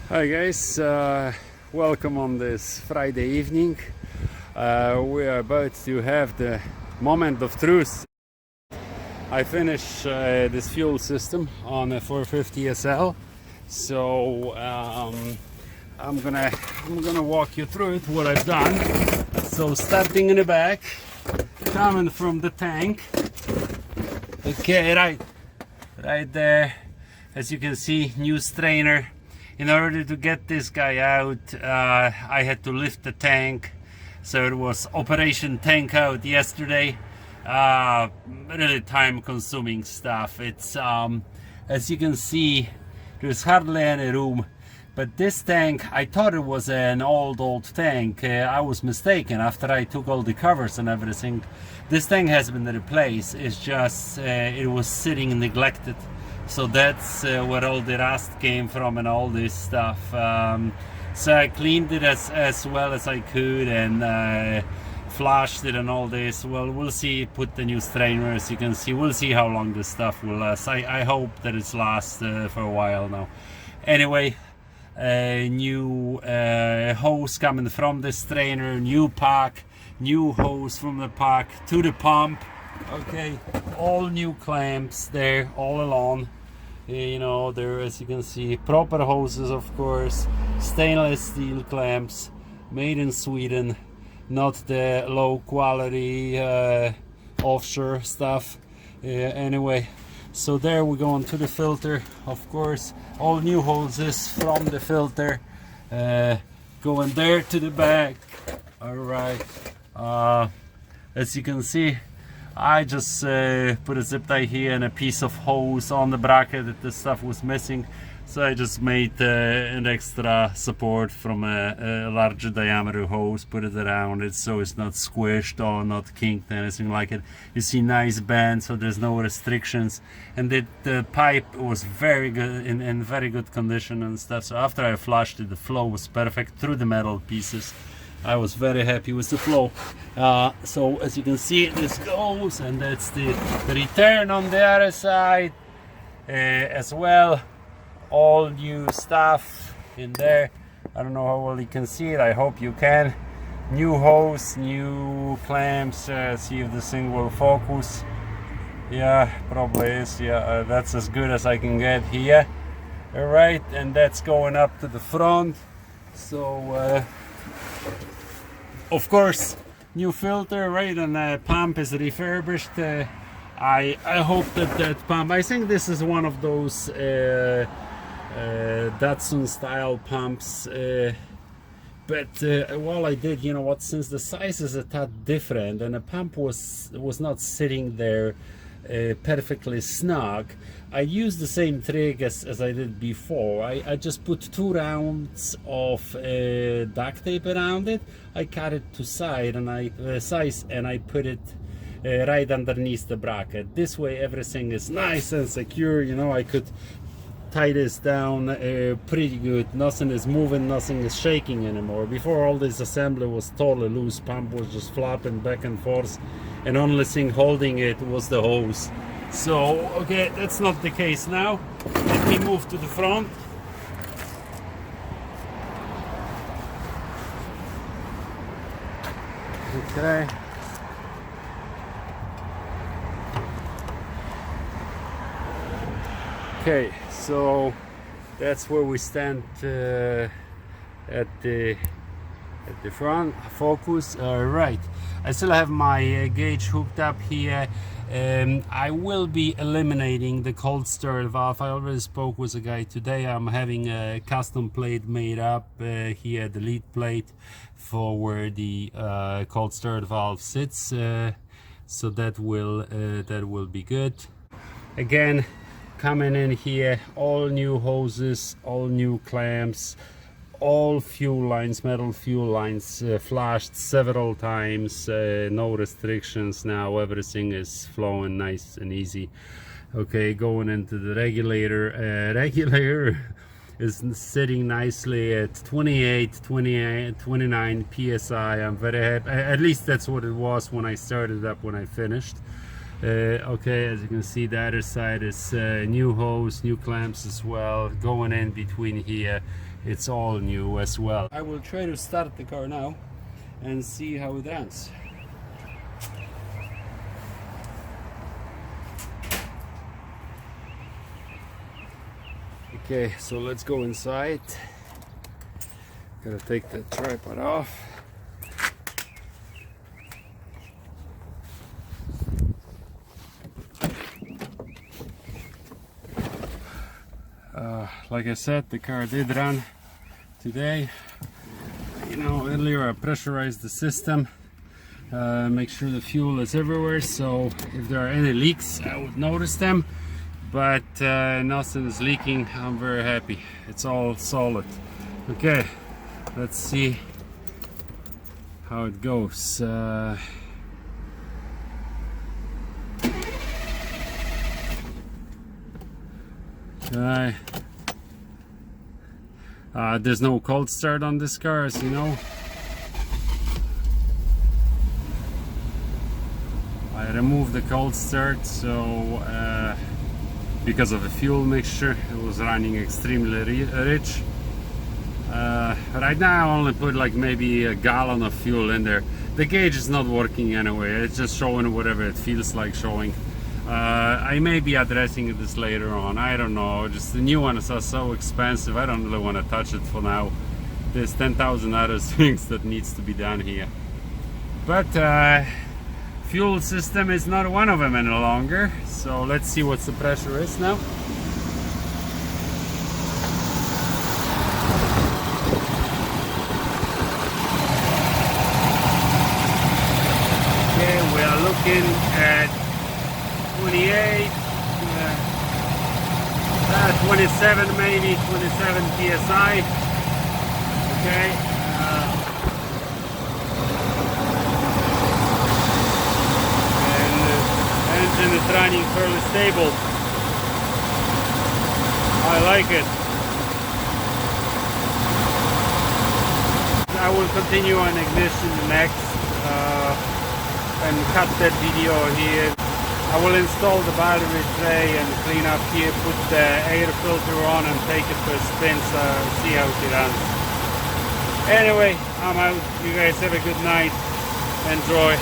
Hi guys, welcome on this Friday evening. We are about to have the moment of truth. I finished this fuel system on a 450 SL, so I'm gonna walk you through it, what I've done. So starting in the back, coming from the tank. Okay, right there, as you can see, new strainer. In order to get this guy out, I had to lift the tank, so it was Operation Tank Out yesterday. Really time-consuming stuff. It's as you can see, there's hardly any room. But this tank, I thought it was an old tank. I was mistaken after I took all the covers and everything. This tank has been replaced. It's just it was sitting neglected. So that's where all the rust came from and all this stuff. So I cleaned it as well as I could and flushed it and all this. Well, we'll see. Put the new strainer, as you can see. We'll see how long this stuff will last. I hope that it's last for a while now. Anyway, new hose coming from the strainer, new pack, new hose from the pack to the pump. Okay, all new clamps there all along. You know, there, as you can see, proper hoses, of course, stainless steel clamps, made in Sweden, not the low quality offshore stuff. Anyway, so there we go into the filter, of course, all new hoses from the filter, going there to the back. All right, as you can see, I just put a zip tie here and a piece of hose on the bracket that this stuff was missing, so I just made an extra support from a larger diameter hose, put it around it so it's not squished or not kinked, anything like it. You see nice bend, so there's no restrictions, and the pipe was very good, in very good condition and stuff. So after I flushed it, the flow was perfect through the metal pieces. I was very happy with the flow. So as you can see, this goes, and that's the return on the other side as well. All new stuff in there. I don't know how well you can see it. I hope you can. New hose, new clamps. See if this thing will focus. Yeah, probably is. Yeah, that's as good as I can get here. All right, and that's going up to the front. So of course, new filter, right, and the pump is refurbished. I hope that pump, I think this is one of those Datsun style pumps, but well, I did, you know what, since the size is a tad different and the pump was not sitting there perfectly snug, I used the same trick as I did before. I just put 2 rounds of duct tape around it. I cut it to size and I put it right underneath the bracket. This way everything is nice and secure. You know, I could tie this down pretty good. Nothing is moving, nothing is shaking anymore. Before, all this assembly was totally loose. Pump was just flopping back and forth, and only thing holding it was the hose. So okay, that's not the case now. Let me move to the front. Okay. Okay, so that's where we stand at the front. Focus. Right, I still have my gauge hooked up here. I will be eliminating the cold stirred valve. I already spoke with a guy today. I'm having a custom plate made up here, the lead plate for where the cold stirred valve sits. So that will be good. Again, coming in here, all new hoses, all new clamps, all fuel lines, metal fuel lines, flushed several times, no restrictions now, everything is flowing nice and easy. Okay, going into the regulator. Regulator is sitting nicely at 29 psi. I'm very happy. At least that's what it was when I started up, when I finished. Okay, as you can see, the other side is new hose, new clamps as well, going in between here. it's all new as well. I will try to start the car now and see how it runs. Okay, so let's go inside. Gotta take the tripod off. Like I said, the car did run today. You know, earlier I pressurized the system, make sure the fuel is everywhere, so if there are any leaks I would notice them, but nothing is leaking. I'm very happy, it's all solid. Okay, let's see how it goes. There's no cold start on this car, as you know. I removed the cold start, so because of the fuel mixture, it was running extremely rich. Right now I only put like maybe a gallon of fuel in there. The gauge is not working anyway, it's just showing whatever it feels like showing. I may be addressing this later on, I don't know, just the new ones are so expensive, I don't really want to touch it for now. There's 10,000 other things that needs to be done here. But fuel system is not one of them any longer, so let's see what the pressure is now. Okay, we are looking at 28, 27 maybe, 27 psi. Okay. And the engine is running fairly stable. I like it. I will continue on ignition next and cut that video here. I will install the battery tray and clean up here, put the air filter on and take it for a spin, so see how it runs. Anyway, I'm out. You guys have a good night. Enjoy.